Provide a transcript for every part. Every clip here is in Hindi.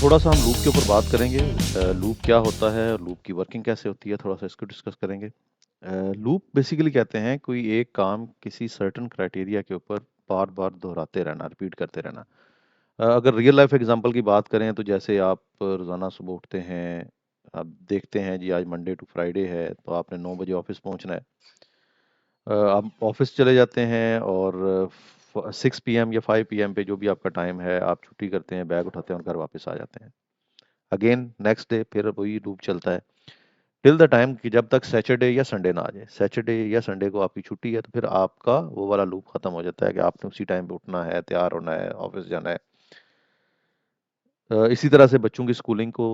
थोड़ा सा हम लूप के ऊपर बात करेंगे। लूप क्या होता है और लूप की वर्किंग कैसे होती है, थोड़ा सा इसको डिस्कस करेंगे। लूप बेसिकली कहते हैं कोई एक काम किसी सर्टेन क्राइटेरिया के ऊपर बार बार दोहराते रहना, रिपीट करते रहना। अगर रियल लाइफ एग्जांपल की बात करें तो जैसे आप रोज़ाना सुबह उठते हैं, आप देखते हैं जी आज मंडे टू फ्राइडे है तो आपने 9 बजे ऑफिस पहुंचना है। आप ऑफिस चले जाते हैं और 6 PM या 5 PM पे जो भी आपका टाइम है आप छुट्टी करते हैं, बैग उठाते हैं और घर वापस आ जाते हैं। अगेन नेक्स्ट डे फिर वही लूप चलता है टिल द टाइम कि जब तक सैटरडे या संडे ना आ जाए। सैटरडे या संडे को आपकी छुट्टी है तो फिर आपका वो वाला लूप खत्म हो जाता है कि आपने उसी टाइम पे उठना है, तैयार होना है, ऑफिस जाना है। इसी तरह से बच्चों की स्कूलिंग को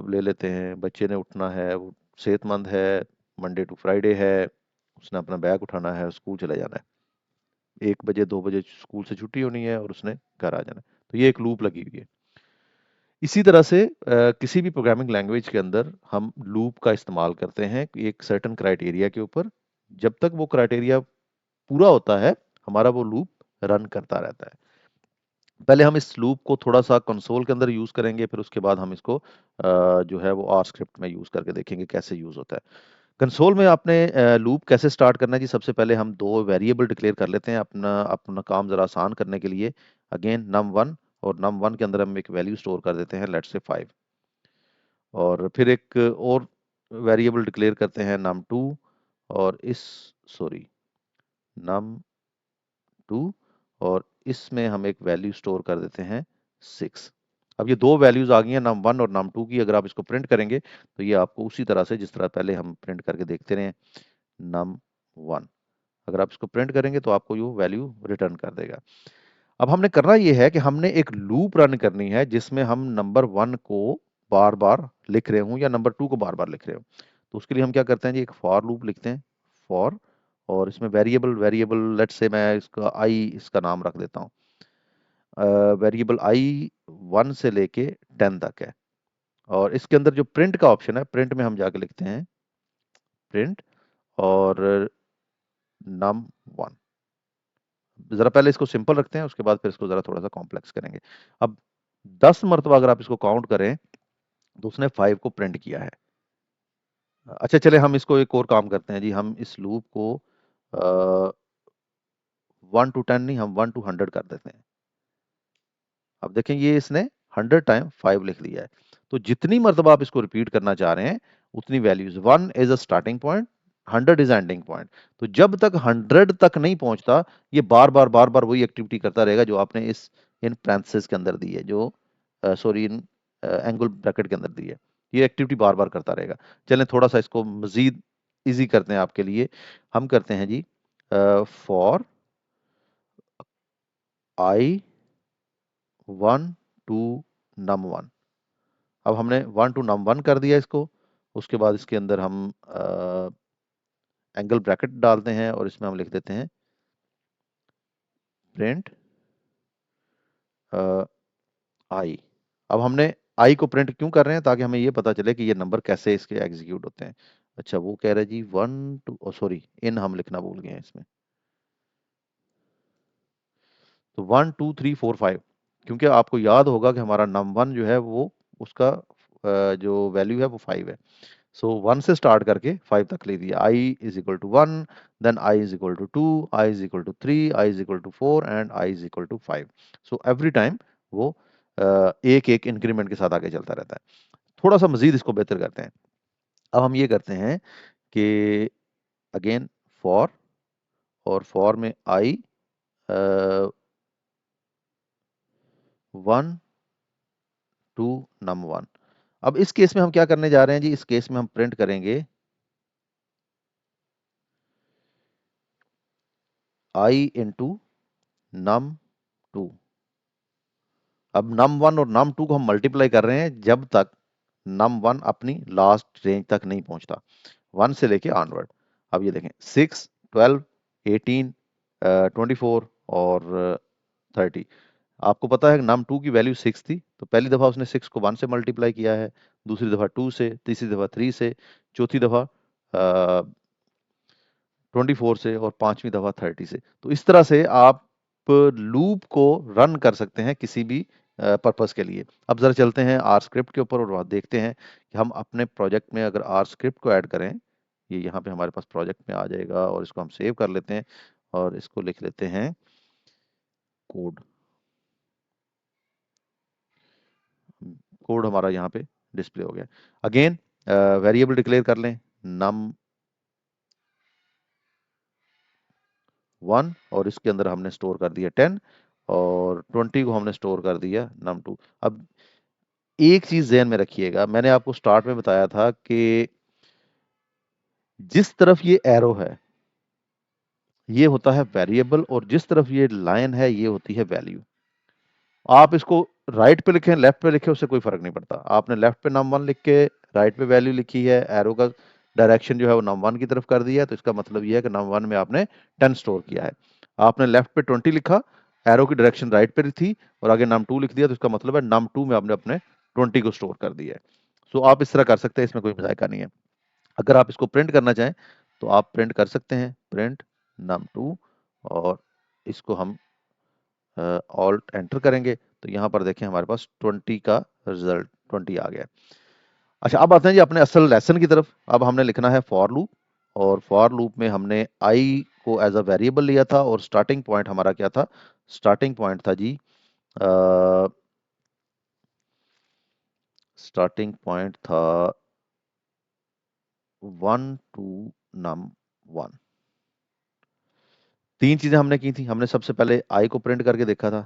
ले लेते हैं। बच्चे ने उठना है, वो सेहतमंद है, मंडे टू फ्राइडे है, उसने अपना बैग उठाना है, स्कूल चले जाना है। 1 बजे 2 बजे स्कूल से छुट्टी होनी है और उसने घर आ जाना है। तो ये एक लूप लगी हुई है। इसी तरह से किसी भी प्रोग्रामिंग लैंग्वेज के अंदर हम लूप का इस्तेमाल करते हैं एक सर्टेन क्राइटेरिया के ऊपर। जब तक वो क्राइटेरिया पूरा होता है हमारा वो लूप रन करता रहता है। पहले हम इस लूप को थोड़ा सा कंसोल के अंदर यूज करेंगे, फिर उसके बाद हम इसको जो है वो आर स्क्रिप्ट में यूज करके देखेंगे कैसे यूज होता है। कंसोल में आपने लूप कैसे स्टार्ट करना है जी? सबसे पहले हम दो वेरिएबल डिक्लेयर कर लेते हैं अपना अपना काम जरा आसान करने के लिए। अगेन num1 और num1 के अंदर हम एक वैल्यू स्टोर कर देते हैं, लेट्स से 5। और फिर एक और वेरिएबल डिक्लेयर करते हैं num2 और इस सॉरी num2 और इसमें हम एक वैल्यू स्टोर कर देते हैं 6। अब ये दो वैल्यूज आ गई हैं num1 और num2 की। अगर आप इसको प्रिंट करेंगे तो ये आपको उसी तरह से जिस तरह पहले हम प्रिंट करके देखते रहे num1, अगर आप इसको प्रिंट करेंगे तो आपको ये वैल्यू रिटर्न कर देगा। अब हमने करना ये है कि हमने एक लूप रन करनी है जिसमें हम नंबर 1 को बार बार लिख रहे हूं या नंबर 2 को बार बार लिख रहे हो। तो उसके लिए हम क्या करते हैं जी, एक फॉर लूप लिखते हैं। फॉर और इसमें वेरिएबल वेरिएबल लेट्स से मैं इसका आई इसका नाम रख देता हूँ। वेरिएबल आई 1 से लेके 10 तक है। और इसके अंदर जो प्रिंट का ऑप्शन है, प्रिंट में हम जाके लिखते हैं प्रिंट और num1। जरा पहले इसको सिंपल रखते हैं, उसके बाद फिर इसको जरा थोड़ा सा कॉम्प्लेक्स करेंगे। अब 10 मरतबा अगर आप इसको काउंट करें तो उसने 5 को प्रिंट किया है। अच्छा चले हम इसको एक और काम करते हैं जी, हम इस लूप को 1 to 10 नहीं, हम 1 to 100 कर देते हैं। अब देखें ये इसने 100 टाइम 5 लिख दिया है। तो जितनी मरतबा आप इसको रिपीट करना चाह रहे हैं उतनी values. 1 is a starting point, 100 is ending point. तो जब तक 100 तक नहीं पहुंचता ये बार बार वही एक्टिविटी करता रहेगा जो आपने इस इन पैरेंथेसिस के अंदर दी है, जो सॉरी इन एंगल ब्रैकेट के अंदर दी है। ये एक्टिविटी बार बार करता रहेगा। चलें थोड़ा सा इसको मजीद इजी करते हैं आपके लिए। हम करते हैं जी फॉर आई 1 to num1। अब हमने 1 to num1 कर दिया इसको। उसके बाद इसके अंदर हम एंगल ब्रैकेट डालते हैं और इसमें हम लिख देते हैं प्रिंट आई। अब हमने आई को प्रिंट क्यों कर रहे हैं? ताकि हमें ये पता चले कि ये नंबर कैसे इसके एग्जीक्यूट होते हैं। अच्छा वो कह रहे हैं जी 1 2 हम लिखना भूल गए हैं इसमें। तो 1 2 3 4 5, क्योंकि आपको याद होगा कि हमारा num1 जो है वो उसका जो वैल्यू है वो 5 है। सो 1 से स्टार्ट करके 5 तक ले दिया। i is equal to 1, then i is equal to 2, i is equal to 3, i is equal to 4 and i is equal to 5। So every time वो एक एक इंक्रीमेंट के साथ आगे चलता रहता है। थोड़ा सा मजीद इसको बेहतर करते हैं। अब हम ये करते हैं कि अगेन फॉर और फॉर में i 1 to num1। अब इस केस में हम क्या करने जा रहे हैं जी? इस केस में हम प्रिंट करेंगे i इंटू num2। अब num1 और num2 को हम मल्टीप्लाई कर रहे हैं जब तक num1 अपनी लास्ट रेंज तक नहीं पहुंचता, 1 से लेके ऑनवर्ड। अब ये देखें 6 12 18 24 और 30। आपको पता है num2 की वैल्यू 6 थी, तो पहली दफा उसने 6 को 1 से मल्टीप्लाई किया है, दूसरी दफा 2 से, तीसरी दफा 3 से, चौथी दफा 24 से और पांचवी दफा 30 से। तो इस तरह से आप लूप को रन कर सकते हैं किसी भी पर्पस के लिए। अब ज़रा चलते हैं आर स्क्रिप्ट के ऊपर और वहाँ देखते हैं कि हम अपने प्रोजेक्ट में अगर आर स्क्रिप्ट को ऐड करें, ये यहाँ पे हमारे पास प्रोजेक्ट में आ जाएगा और इसको हम सेव कर लेते हैं और इसको लिख लेते हैं कोड। कोड हमारा यहाँ पे डिस्प्ले हो गया। अगेन वेरिएबल डिक्लेयर कर लें num1 और इसके अंदर हमने स्टोर कर दिया 10 और 20 को हमने स्टोर कर दिया num2। अब एक चीज ध्यान में रखिएगा, मैंने आपको स्टार्ट में बताया था कि जिस तरफ ये एरो है ये होता है वेरिएबल और जिस तरफ ये लाइन है ये होती है वैल्यू। आप इसको राइट पे लिखें लेफ्ट पे लिखें उससे कोई फर्क नहीं पड़ता। आपने लेफ्ट पे num1 लिख के राइट पे वैल्यू लिखी है, एरो का डायरेक्शन जो है वो num1 की तरफ कर दिया है, तो इसका मतलब ये है कि num1 में आपने 10 स्टोर किया है। आपने लेफ्ट पे 20 लिखा, एरो की डायरेक्शन राइट पे थी और आगे num2 लिख दिया, तो इसका मतलब है num2 में आपने अपने 20 को स्टोर कर दिया है। सो आप इस तरह कर सकते हैं, इसमें कोई मजायका नहीं है। अगर आप इसको प्रिंट करना चाहें तो आप प्रिंट कर सकते हैं, प्रिंट num2 और इसको हम ऑल्ट एंटर करेंगे तो यहाँ पर देखें हमारे पास 20 का रिजल्ट 20 आ गया। अच्छा, अब आते हैं जी अपने असल लेसन की तरफ। अब हमने लिखना है फॉर लूप और फॉर लूप में हमने आई को एज अ वेरिएबल लिया था और स्टार्टिंग पॉइंट हमारा क्या था? स्टार्टिंग पॉइंट था जी स्टार्टिंग पॉइंट था 1 टू num1। तीन चीजें हमने की थी। हमने सबसे पहले आई को प्रिंट करके देखा था,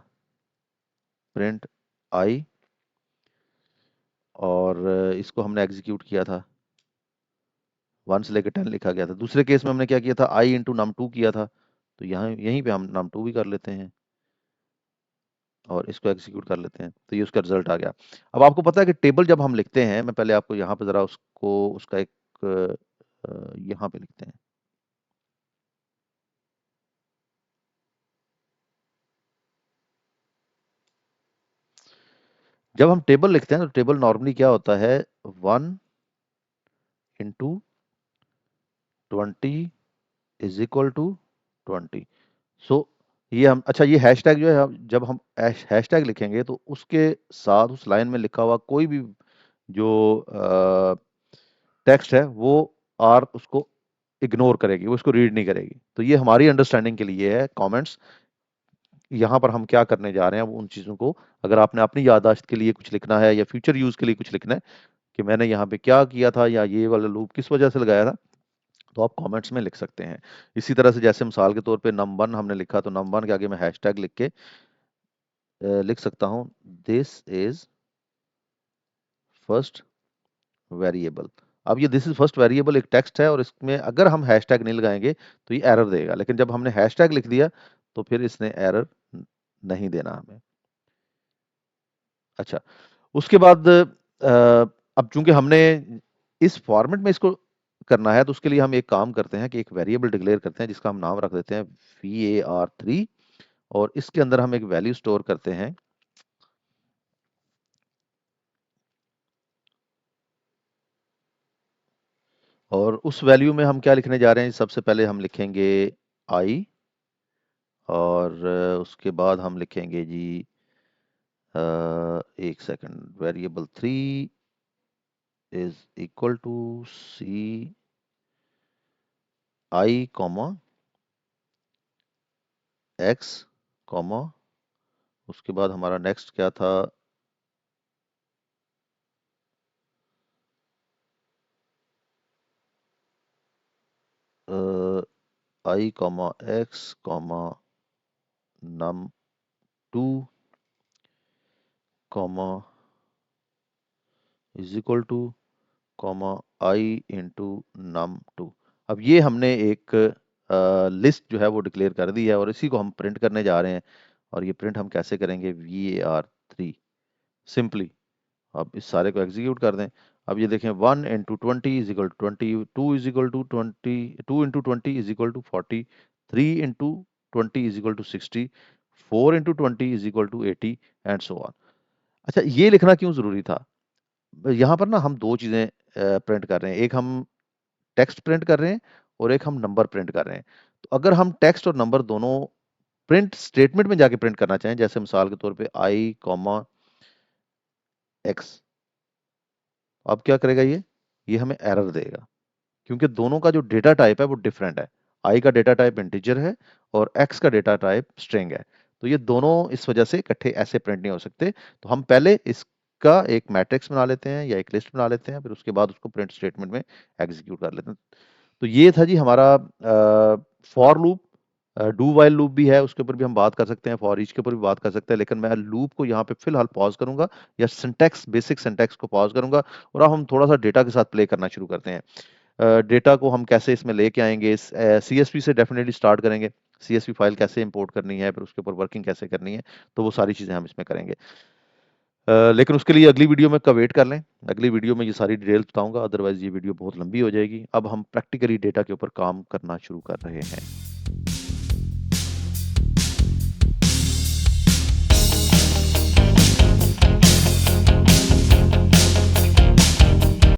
प्रिंट आई, और इसको हमने एग्जीक्यूट किया था, 1 से लेकर 10 लिखा गया था। दूसरे केस में हमने क्या किया था? आई इंटू num2 किया था, तो यहाँ यहीं पे हम num2 भी कर लेते हैं और इसको एग्जीक्यूट कर लेते हैं, तो ये उसका रिजल्ट आ गया। अब आपको पता है कि टेबल जब हम लिखते हैं, मैं पहले आपको यहाँ पे जरा उसको उसका एक यहाँ पे लिखते हैं। जब हम टेबल लिखते हैं तो टेबल नॉर्मली क्या होता है? 1 इंटू 20 इज इक्वल टू 20। सो ये हम, अच्छा ये हैशटैग जो है, जब हम हैशटैग लिखेंगे तो उसके साथ उस लाइन में लिखा हुआ कोई भी जो टेक्स्ट है वो आर उसको इग्नोर करेगी, वो इसको रीड नहीं करेगी। तो ये हमारी अंडरस्टैंडिंग के लिए है कमेंट्स। यहाँ पर हम क्या करने जा रहे हैं, वो उन चीज़ों को, अगर आपने अपनी याददाश्त के लिए कुछ लिखना है या फ्यूचर यूज़ के लिए कुछ लिखना है कि मैंने यहाँ पे क्या किया था या ये वाला लूप किस वजह से लगाया था, तो आप कमेंट्स में लिख सकते हैं। इसी तरह से जैसे मिसाल के तौर पे num1 हमने लिखा तो num1 के आगे मैं हैशटैग लिख के लिख सकता हूँ दिस इज फर्स्ट वेरिएबल। अब ये दिस इज फर्स्ट वेरिएबल एक टेक्स्ट है और इसमें अगर हम हैशटैग नहीं लगाएंगे तो ये एरर देगा, लेकिन जब हमने हैशटैग लिख दिया तो फिर इसने एरर नहीं देना हमें। अच्छा, उसके बाद अब चूंकि हमने इस फॉर्मेट में इसको करना है तो उसके लिए हम एक काम करते हैं कि एक वेरिएबल डिक्लेयर करते हैं जिसका हम नाम रख देते हैं var3 और इसके अंदर हम एक वैल्यू स्टोर करते हैं और उस वैल्यू में हम क्या लिखने जा रहे हैं? सबसे पहले हम लिखेंगे आई और उसके बाद हम लिखेंगे जी एक second, variable 3 is equal to C I comma X comma, उसके बाद हमारा नेक्स्ट क्या था? I comma X comma num2 comma is equal to comma I into num2। अब ये हमने एक लिस्ट जो है वो डिक्लेयर कर दी है और इसी को हम प्रिंट करने जा रहे हैं। और ये प्रिंट हम कैसे करेंगे? var3 simply. अब इस सारे को एग्जीक्यूट कर दें। अब ये देखें 1 into 20 is equal to 20, 2 is equal to 20, 2 into 20 is equal to 40, 3 into 20 is equal to 60, 4 into 20 is equal to 80 and so on. अच्छा, ये लिखना क्यों जरूरी था? यहाँ पर ना हम दो चीजें प्रिंट कर रहे हैं, एक हम टेक्स्ट प्रिंट कर रहे हैं और एक हम नंबर प्रिंट कर रहे हैं। तो अगर हम टेक्स्ट और नंबर दोनों प्रिंट स्टेटमेंट में जाके प्रिंट करना चाहें, जैसे मिसाल के तौर पे आई कॉमा एक्स। अब क्या करेगा ये हमें एरर देगा, क्योंकि दोनों का जो डेटा टाइप है वो डिफरेंट है। आई का डेटा टाइप इंटीजर है और एक्स का डेटा टाइप स्ट्रिंग है, तो ये दोनों इस वजह से इकट्ठे ऐसे प्रिंट नहीं हो सकते। तो हम पहले इसका एक मैट्रिक्स बना लेते हैं या एक लिस्ट बना लेते हैं, फिर उसके बाद उसको प्रिंट स्टेटमेंट में एग्जीक्यूट कर लेते हैं। तो ये था जी हमारा for loop. Do while loop भी है, उसके ऊपर भी हम बात कर सकते हैं, फॉर ईच के ऊपर भी बात कर सकते हैं, लेकिन मैं लूप को यहाँ पे फिलहाल पॉज करूंगा, या सिंटैक्स, बेसिक सिंटैक्स को पॉज करूंगा, और अब हम थोड़ा सा डेटा के साथ प्ले करना शुरू करते हैं। डेटा को हम कैसे इसमें लेके आएंगे, सीएसवी से डेफिनेटली स्टार्ट करेंगे। सीएसवी फाइल कैसे इंपोर्ट करनी है, फिर उसके ऊपर वर्किंग कैसे करनी है, तो वो सारी चीज़ें हम इसमें करेंगे। लेकिन उसके लिए अगली वीडियो में का वेट कर लें, अगली वीडियो में ये सारी डिटेल्स बताऊंगा, अदरवाइज ये वीडियो बहुत लंबी हो जाएगी। अब हम प्रैक्टिकली डेटा के ऊपर काम करना शुरू कर रहे हैं।